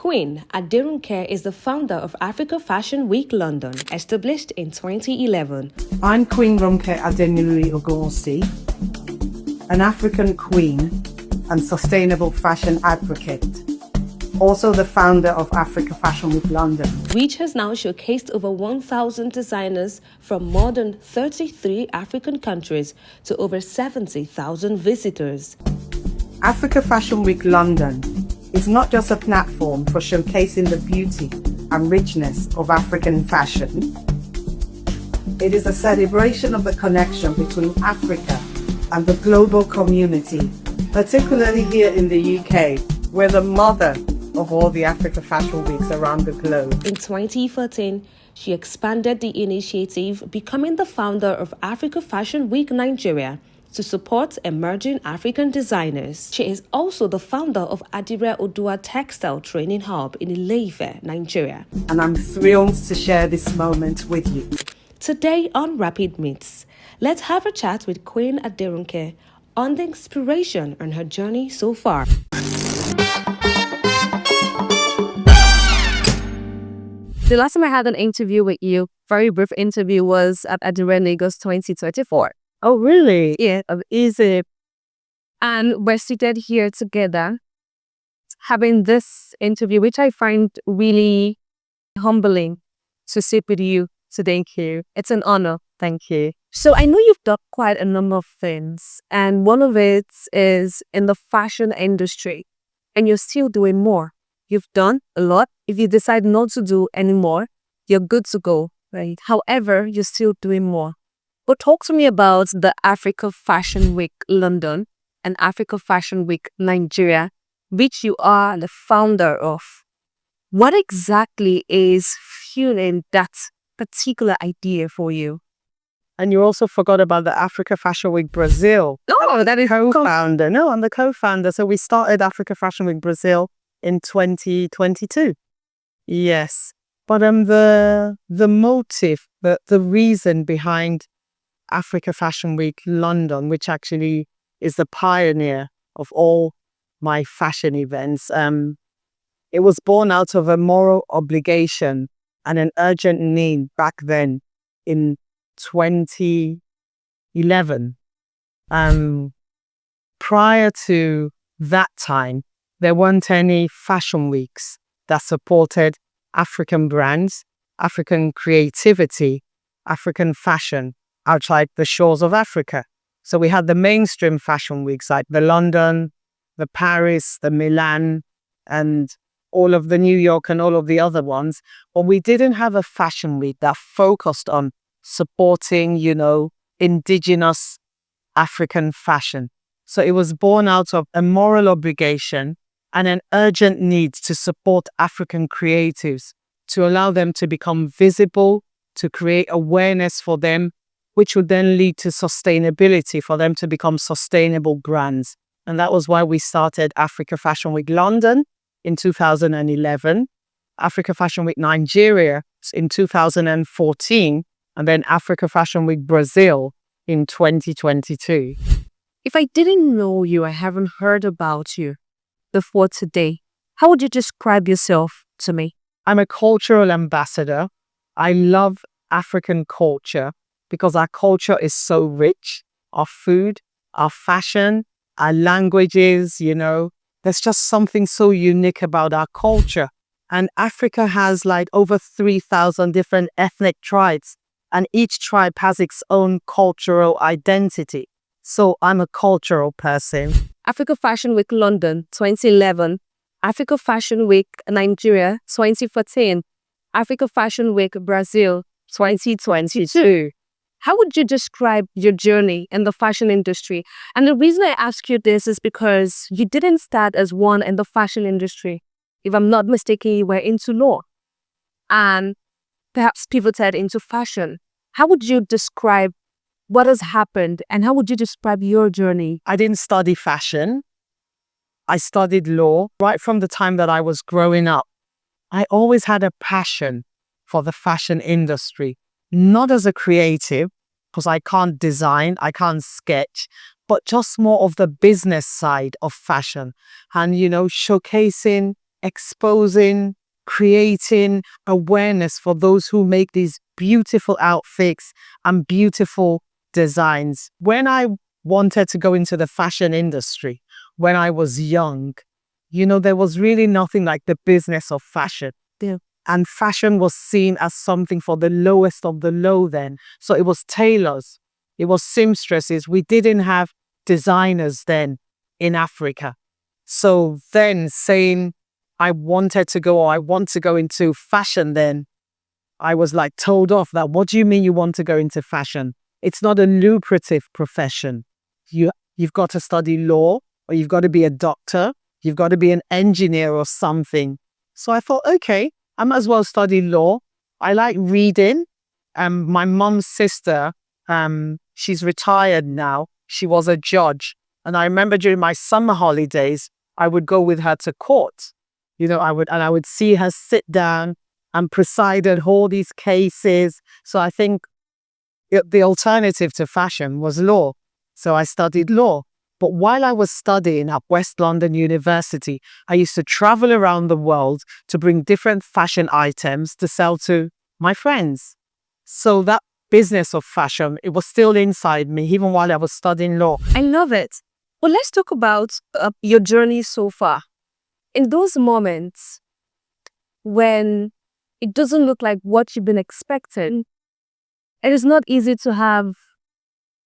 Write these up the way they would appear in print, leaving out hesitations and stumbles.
Queen Aderonke is the founder of Africa Fashion Week London, established in 2011. I'm Queen Ronke Aderonke, an African queen and sustainable fashion advocate. Also the founder of Africa Fashion Week London, which has now showcased over 1,000 designers from more than 33 African countries to over 70,000 visitors. Africa Fashion Week London is not just a platform for showcasing the beauty and richness of African fashion. It is a celebration of the connection between Africa and the global community, particularly here in the UK, we're the mother of all the Africa Fashion Weeks around the globe. In 2014, she expanded the initiative, becoming the founder of Africa Fashion Week Nigeria to support emerging African designers. She is also the founder of Aderonke Textile Training Hub in Ile-Ife, Nigeria. And I'm thrilled to share this moment with you. Today on Rapid Meets, let's have a chat with Queen Aderonke on the inspiration on her journey so far. The last time I had an interview with you, very brief interview, was at Aderonke Lagos 2024. Oh, really? Yeah, easy. And we're seated here together, having this interview, which I find really humbling to sit with you today here. It's an honor. Thank you. So I know you've done quite a number of things, and one of it is in the fashion industry, and you're still doing more. You've done a lot. If you decide not to do anymore, you're good to go, right? However, you're still doing more. But talk to me about the Africa Fashion Week London and Africa Fashion Week Nigeria, which you are the founder of. What exactly is fueling that particular idea for you? And you also forgot about the Africa Fashion Week Brazil. Oh, that is co-founder. No, I'm the co-founder. So we started Africa Fashion Week Brazil in 2022. Yes. But the motive, the reason behind Africa Fashion Week London, which actually is the pioneer of all my fashion events, it was born out of a moral obligation and an urgent need back then in 2011. Prior to that time, there weren't any fashion weeks that supported African brands, African creativity, African fashion outside the shores of Africa. So we had the mainstream fashion weeks like the London, the Paris, the Milan, and all of the New York and all of the other ones. But we didn't have a fashion week that focused on supporting, indigenous African fashion. So it was born out of a moral obligation and an urgent need to support African creatives, to allow them to become visible, to create awareness for them, which would then lead to sustainability for them to become sustainable brands. And that was why we started Africa Fashion Week London in 2011, Africa Fashion Week Nigeria in 2014, and then Africa Fashion Week Brazil in 2022. If I didn't know you, I haven't heard about you before today, how would you describe yourself to me? I'm a cultural ambassador. I love African culture because our culture is so rich. Our food, our fashion, our languages, there's just something so unique about our culture. And Africa has like over 3,000 different ethnic tribes, and each tribe has its own cultural identity. So I'm a cultural person. Africa Fashion Week London 2011, Africa Fashion Week Nigeria 2014, Africa Fashion Week Brazil 2022. How would you describe your journey in the fashion industry? And the reason I ask you this is because you didn't start as one in the fashion industry. If I'm not mistaken, you were into law and perhaps pivoted into fashion. How would you describe what has happened and how would you describe your journey? I didn't study fashion. I studied law. Right from the time that I was growing up, I always had a passion for the fashion industry. Not as a creative, because I can't design, I can't sketch, but just more of the business side of fashion and, showcasing exposing, creating awareness for those who make these beautiful outfits and beautiful designs. When I wanted to go into the fashion industry, when I was young, there was really nothing like the business of fashion. Yeah. And fashion was seen as something for the lowest of the low then. So it was tailors, it was seamstresses. We didn't have designers then in Africa. So then saying I wanted to go, or I want to go into fashion, then I was like told off that, what do you mean you want to go into fashion? It's not a lucrative profession. You've got to study law, or you've got to be a doctor, you've got to be an engineer or something. So I thought, okay, I might as well study law. I like reading. My mom's sister, she's retired now. She was a judge. And I remember during my summer holidays, I would go with her to court. I would see her sit down and preside at all these cases. So I think the alternative to fashion was law. So I studied law. But while I was studying at West London University, I used to travel around the world to bring different fashion items to sell to my friends. So that business of fashion, it was still inside me, even while I was studying law. I love it. Well, let's talk about your journey so far. In those moments when it doesn't look like what you've been expecting, it is not easy to have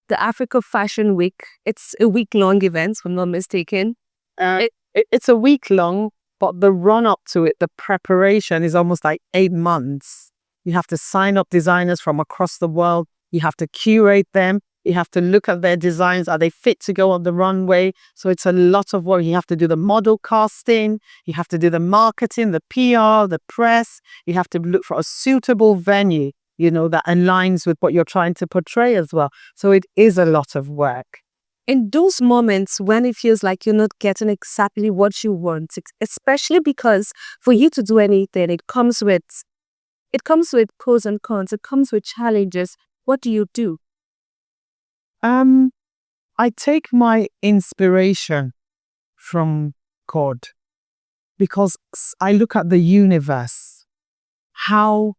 the Africa Fashion Week. It's a week-long event, if I'm not mistaken. It's a week long, but the run up to it, the preparation is almost like 8 months. You have to sign up designers from across the world. You have to curate them. You have to look at their designs. Are they fit to go on the runway? So it's a lot of work. You have to do the model casting. You have to do the marketing, the PR, the press. You have to look for a suitable venue, that aligns with what you're trying to portray as well. So it is a lot of work. In those moments when it feels like you're not getting exactly what you want, especially because for you to do anything, it comes with pros and cons. It comes with challenges. What do you do? I take my inspiration from God, because I look at the universe, how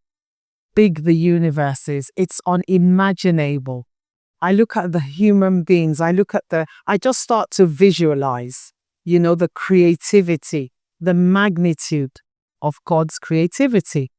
big the universe is. It's unimaginable. I look at the human beings. I just start to visualize, the creativity, the magnitude of God's creativity.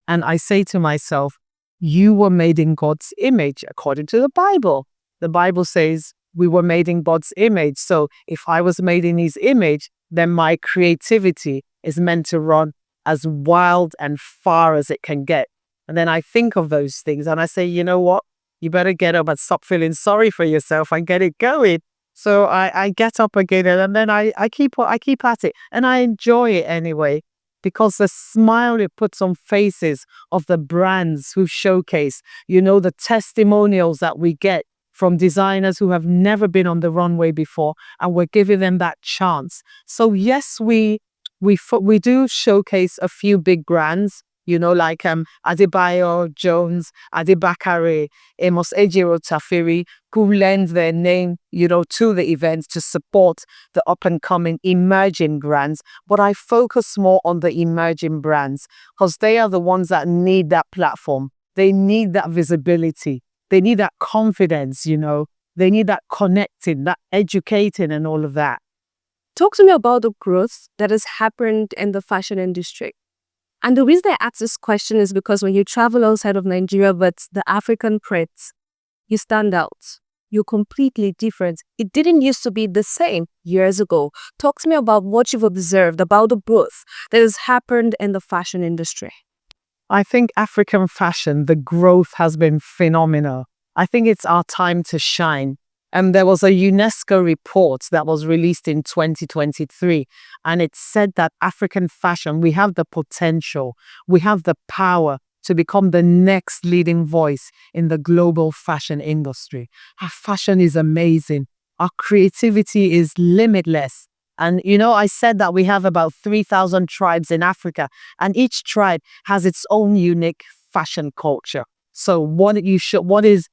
And I say to myself, you were made in God's image according to the Bible. The Bible says we were made in God's image. So if I was made in his image, then my creativity is meant to run as wild and far as it can get. And then I think of those things and I say, you know what? You better get up and stop feeling sorry for yourself and get it going. So I get up again, and then I keep at it, and I enjoy it anyway, because the smile it puts on faces of the brands who showcase, the testimonials that we get from designers who have never been on the runway before, and we're giving them that chance. So yes, we do showcase a few big brands, like Adebayo Jones, Adebakare, Amos Ejiro Tafiri, who lend their name, to the events to support the up-and-coming emerging brands. But I focus more on the emerging brands because they are the ones that need that platform. They need that visibility. They need that confidence, They need that connecting, that educating and all of that. Talk to me about the growth that has happened in the fashion industry. And the reason I ask this question is because when you travel outside of Nigeria, but the African prints, you stand out. You're completely different. It didn't used to be the same years ago. Talk to me about what you've observed about the growth that has happened in the fashion industry. I think African fashion, the growth has been phenomenal. I think it's our time to shine. And there was a UNESCO report that was released in 2023, and it said that African fashion, we have the potential, we have the power to become the next leading voice in the global fashion industry. Our fashion is amazing. Our creativity is limitless. And, I said that we have about 3,000 tribes in Africa, and each tribe has its own unique fashion culture. So what is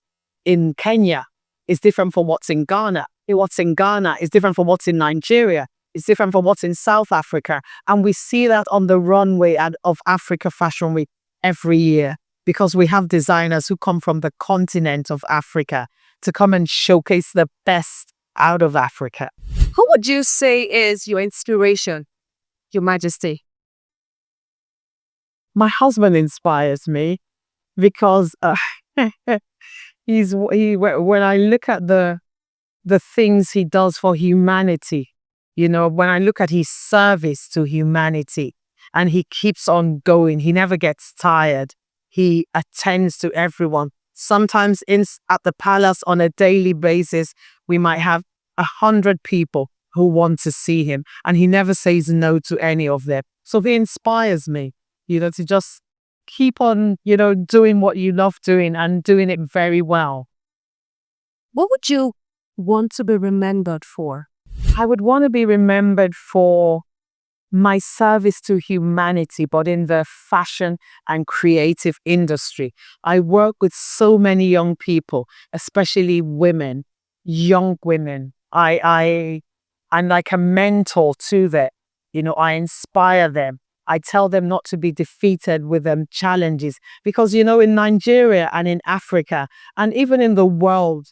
in Kenya is different from what's in Ghana. What's in Ghana is different from what's in Nigeria. It's different from what's in South Africa. And we see that on the runway of Africa Fashion Week every year, because we have designers who come from the continent of Africa to come and showcase the best out of Africa. Who would you say is your inspiration, Your Majesty? My husband inspires me because when I look at the things he does for humanity, when I look at his service to humanity, and he keeps on going, he never gets tired. He attends to everyone. Sometimes at the palace on a daily basis, we might have 100 people who want to see him, and he never says no to any of them. So he inspires me, to just keep on, doing what you love doing and doing it very well. What would you want to be remembered for? I would want to be remembered for my service to humanity, but in the fashion and creative industry. I work with so many young people, especially women, young women. I'm like a mentor to them. I inspire them. I tell them not to be defeated with challenges, because, in Nigeria and in Africa and even in the world,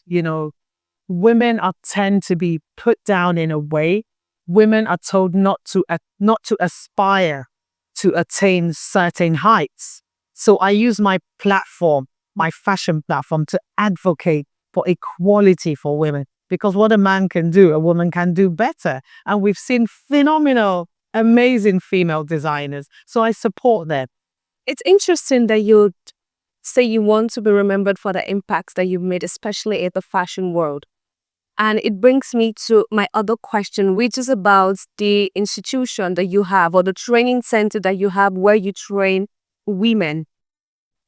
women tend to be put down in a way. Women are told not to aspire to attain certain heights. So I use my platform, my fashion platform, to advocate for equality for women, because what a man can do, a woman can do better. And we've seen phenomenal, amazing female designers. So I support them. It's interesting that you'd say you want to be remembered for the impacts that you've made, especially in the fashion world. And it brings me to my other question, which is about the institution that you have, or the training center that you have where you train women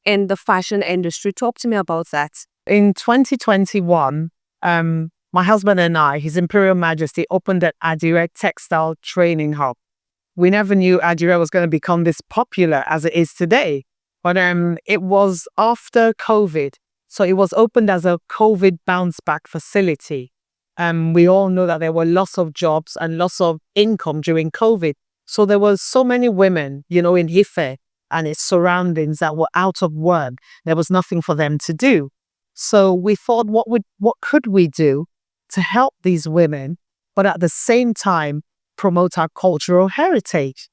in the fashion industry. Talk to me about that. In 2021, my husband and I, His Imperial Majesty, opened an Aderonke textile training hub. We never knew Aderonke was going to become this popular as it is today. But it was after COVID. So it was opened as a COVID bounce back facility. We all know that there were lots of jobs and lots of income during COVID. So there were so many women, in Ife and its surroundings that were out of work. There was nothing for them to do. So we thought, what could we do to help these women, but at the same time promote our cultural heritage?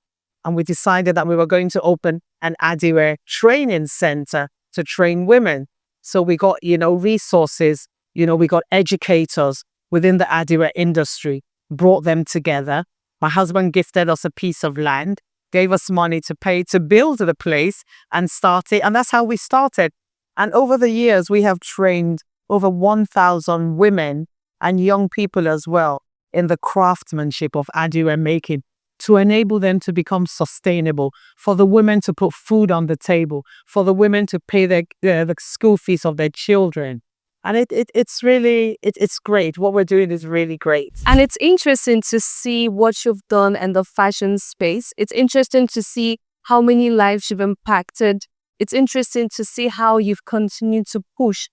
And we decided that we were going to open an Aderonke training center to train women. So we got, resources, we got educators within the Aderonke industry, brought them together. My husband gifted us a piece of land, gave us money to pay to build the place and start it. And that's how we started. And over the years, we have trained over 1,000 women and young people as well in the craftsmanship of Aderonke making, to enable them to become sustainable, for the women to put food on the table, for the women to pay the school fees of their children. And it's really great. What we're doing is really great. And it's interesting to see what you've done in the fashion space. It's interesting to see how many lives you've impacted. It's interesting to see how you've continued to push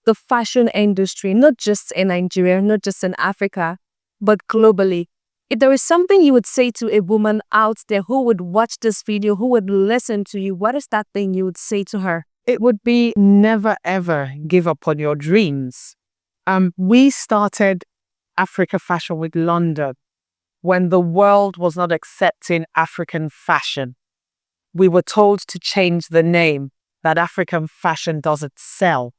the fashion industry, not just in Nigeria, not just in Africa, but globally. If there is something you would say to a woman out there who would watch this video, who would listen to you, what is that thing you would say to her? It would be, never ever give up on your dreams. We started Africa Fashion Week London when the world was not accepting African fashion. We were told to change the name, that African fashion doesn't sell.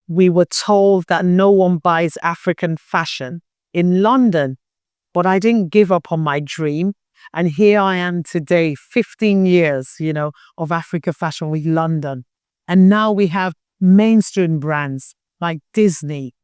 We were told that no one buys African fashion in London. But I didn't give up on my dream. And here I am today, 15 years, of Africa Fashion Week London. And now we have mainstream brands like Disney.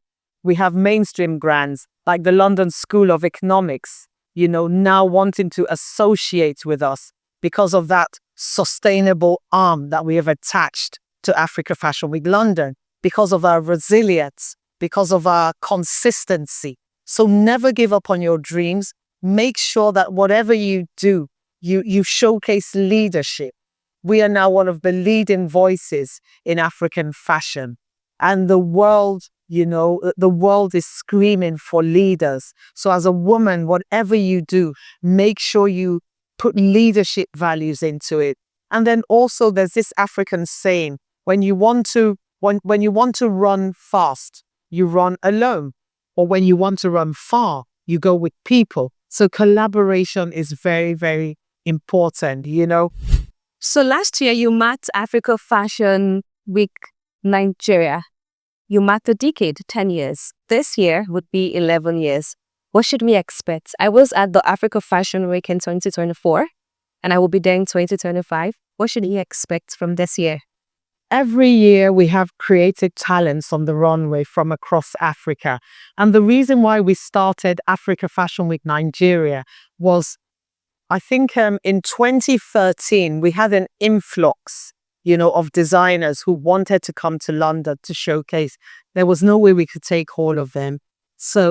We have mainstream brands like the London School of Economics, now wanting to associate with us because of that sustainable arm that we have attached to Africa Fashion Week London, because of our resilience, because of our consistency. So never give up on your dreams. Make sure that whatever you do, you showcase leadership. We are now one of the leading voices in African fashion. And the world The world is screaming for leaders. So as a woman, whatever you do, make sure you put leadership values into it. And then also there's this African saying, when you want to run fast, you run alone. Or when you want to run far, you go with people. So collaboration is very, very important. So last year you marked Africa Fashion Week Nigeria. You marked a decade, 10 years. This year would be 11 years. What should we expect? I was at the Africa Fashion Week in 2024, and I will be there in 2025. What should we expect from this year? Every year we have creative talents on the runway from across Africa. And the reason why we started Africa Fashion Week Nigeria was, I think in 2013, we had an influx, of designers who wanted to come to London to showcase. There was no way we could take all of them.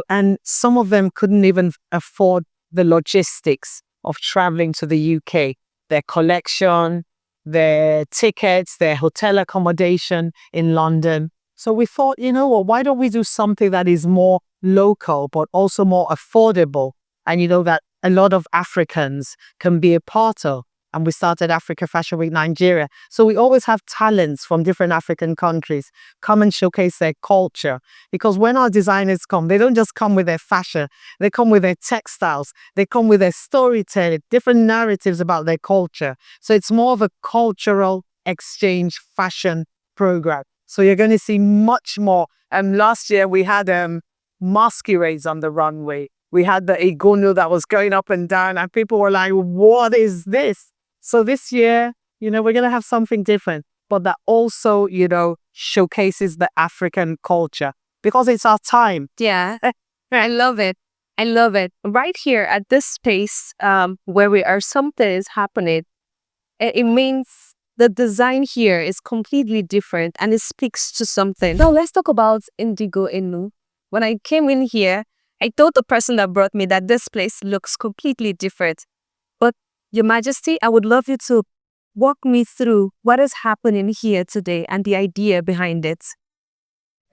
And some of them couldn't even afford the logistics of traveling to the UK, their collection, their tickets, their hotel accommodation in London. So we thought, why don't we do something that is more local, but also more affordable? And that a lot of Africans can be a part of. And we started Africa Fashion Week Nigeria. So we always have talents from different African countries come and showcase their culture. Because when our designers come, they don't just come with their fashion. They come with their textiles. They come with their storytelling, different narratives about their culture. So it's more of a cultural exchange fashion program. So you're going to see much more. Last year we had masquerades on the runway. We had the igunu that was going up and down, and people were like, what is this? So this year, we're going to have something different, but that also, showcases the African culture because it's our time. Yeah, I love it. I love it. Right here at this space where we are, something is happening. It means the design here is completely different and it speaks to something. Now let's talk about Indigo Inu. When I came in here, I told the person that brought me that this place looks completely different. But Your Majesty, I would love you to walk me through what is happening here today and the idea behind it.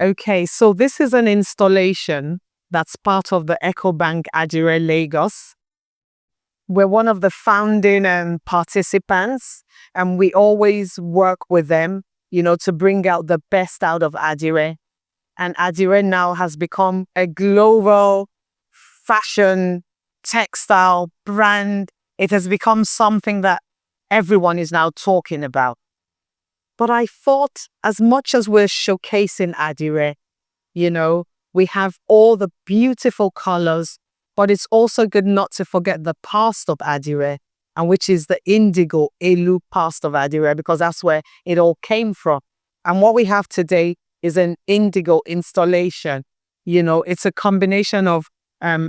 Okay, so this is an installation that's part of the EcoBank Adire Lagos. We're one of the founding participants, and we always work with them, to bring out the best out of Adire. And Adire now has become a global fashion textile brand. It has become something that everyone is now talking about. But I thought, as much as we're showcasing Adire, we have all the beautiful colors, but it's also good not to forget the past of Adire, and which is the indigo elu past of Adire, because that's where it all came from. And what we have today is an indigo installation. It's a combination of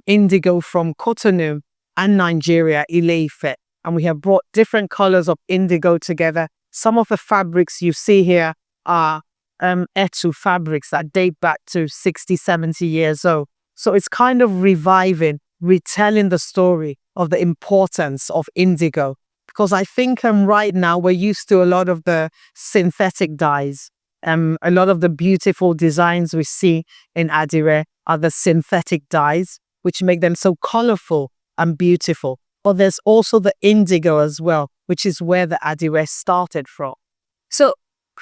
indigo from Cotonou and Nigeria, Ile-Ife. And we have brought different colors of indigo together. Some of the fabrics you see here are Etu fabrics that date back to 60, 70 years old. So it's kind of reviving, retelling the story of the importance of indigo. Because I think right now we're used to a lot of the synthetic dyes. A lot of the beautiful designs we see in Adire are the synthetic dyes, which make them so colorful and beautiful. But there's also the indigo as well, which is where the Adire started from. So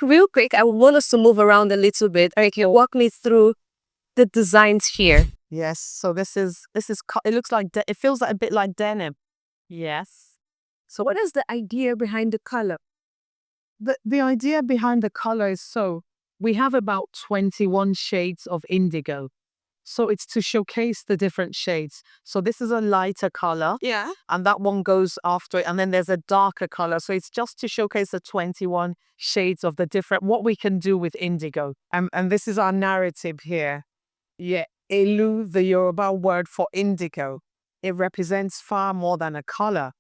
real quick, I want us to move around a little bit. Okay, walk me through the designs here. Yes, so this is it looks like, it feels like a bit like denim. Yes. So what is the idea behind the color? The idea behind the color is, so we have about 21 shades of indigo. So it's to showcase the different shades. So this is a lighter color. Yeah. And that one goes after it. And then there's a darker color. So it's just to showcase the 21 shades of the different, what we can do with indigo. And this is our narrative here. Yeah. Elu, the Yoruba word for indigo. It represents far more than a color.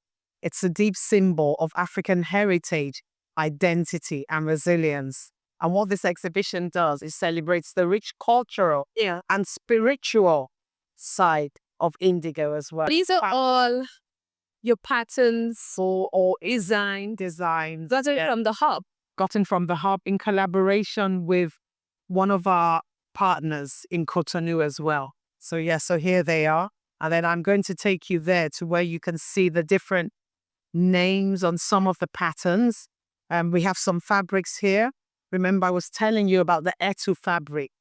It's a deep symbol of African heritage, identity, and resilience. And what this exhibition does is celebrates the rich cultural and spiritual side of indigo as well. These are all your patterns or designs gotten from the hub. Gotten from the hub in collaboration with one of our partners in Cotonou as well. So yeah, so here they are. And then I'm going to take you there to where you can see the different names on some of the patterns. We have some fabrics here. Remember, I was telling you about the Etu fabric.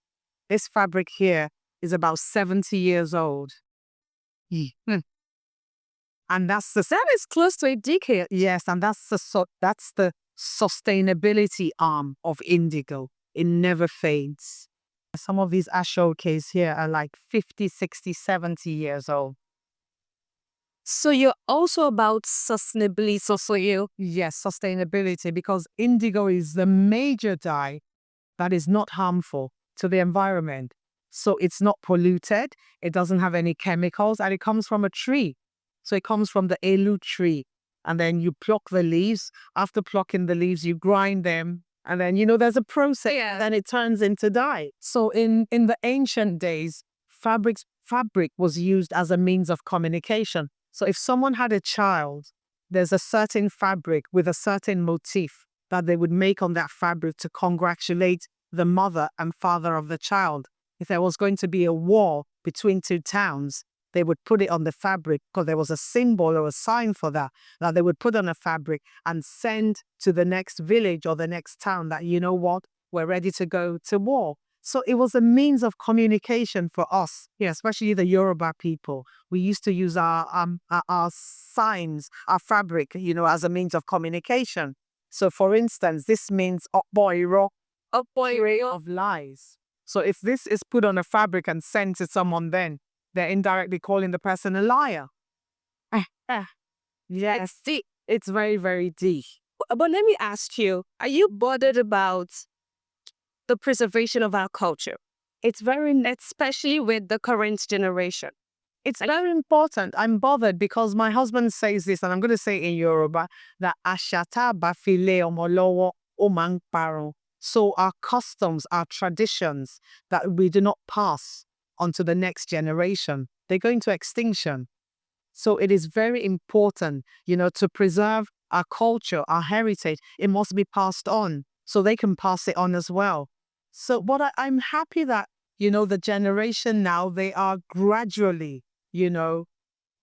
This fabric here is about 70 years old. Mm. And That is close to a decade. yes, and that's the sustainability arm of indigo. It never fades. Some of these ashokes here are like 50, 60, 70 years old. So you're also about sustainability. So for you, Yes, sustainability, because indigo is the major dye that is not harmful to the environment. So it's not polluted, it doesn't have any chemicals, and it comes from a tree. So it comes from the elu tree. And then you pluck the leaves. After plucking the leaves, you grind them. And then, there's a process. Yeah. Then it turns into dye. So in the ancient days, fabric was used as a means of communication. So if someone had a child, there's a certain fabric with a certain motif that they would make on that fabric to congratulate the mother and father of the child. If there was going to be a war between two towns, they would put it on the fabric because there was a symbol or a sign for that they would put on a fabric and send to the next village or the next town that, you know what, we're ready to go to war. So it was a means of communication for us, especially the Yoruba people. We used to use our signs, our fabric, as a means of communication. So for instance, this means Okboiro of lies. So if this is put on a fabric and sent to someone, then they're indirectly calling the person a liar. Yes, it's deep. it's very, very deep. But let me ask you, are you bothered about the preservation of our culture? It's very, especially with the current generation. It's very important. I'm bothered because my husband says this, and I'm going to say it in Yoruba, that Ashata bafile omolowo omangparo. So our customs, our traditions that we do not pass on to the next generation, they go into extinction. So it is very important, to preserve our culture, our heritage. It must be passed on so they can pass it on as well. So I'm happy that, the generation now, they are gradually,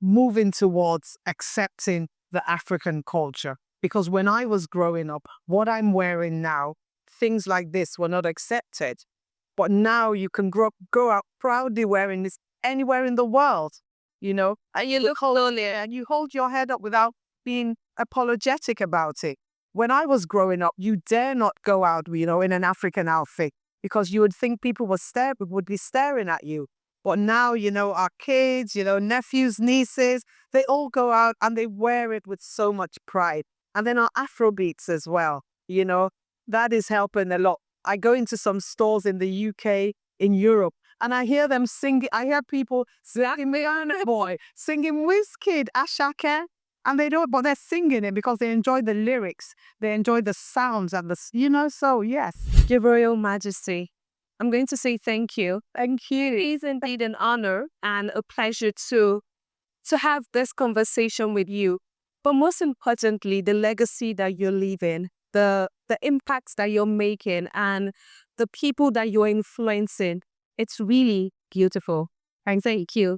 moving towards accepting the African culture. Because when I was growing up, what I'm wearing now, things like this were not accepted. But now you can go out proudly wearing this anywhere in the world, and you look lonely and you hold your head up without being apologetic about it. When I was growing up, you dare not go out, in an African outfit because you would think people would be staring at you. But now, our kids, nephews, nieces, they all go out and they wear it with so much pride. And then our Afrobeats as well, that is helping a lot. I go into some stores in the UK, in Europe, and I hear them singing. I hear people singing Wizkid, Ashake, and they don't, but they're singing it because they enjoy the lyrics, they enjoy the sounds and so yes. Your Royal Majesty, I'm going to say thank you. Thank you. It is indeed an honor and a pleasure to have this conversation with you. But most importantly, the legacy that you're leaving, the impacts that you're making, and the people that you're influencing. It's really beautiful. And thank you.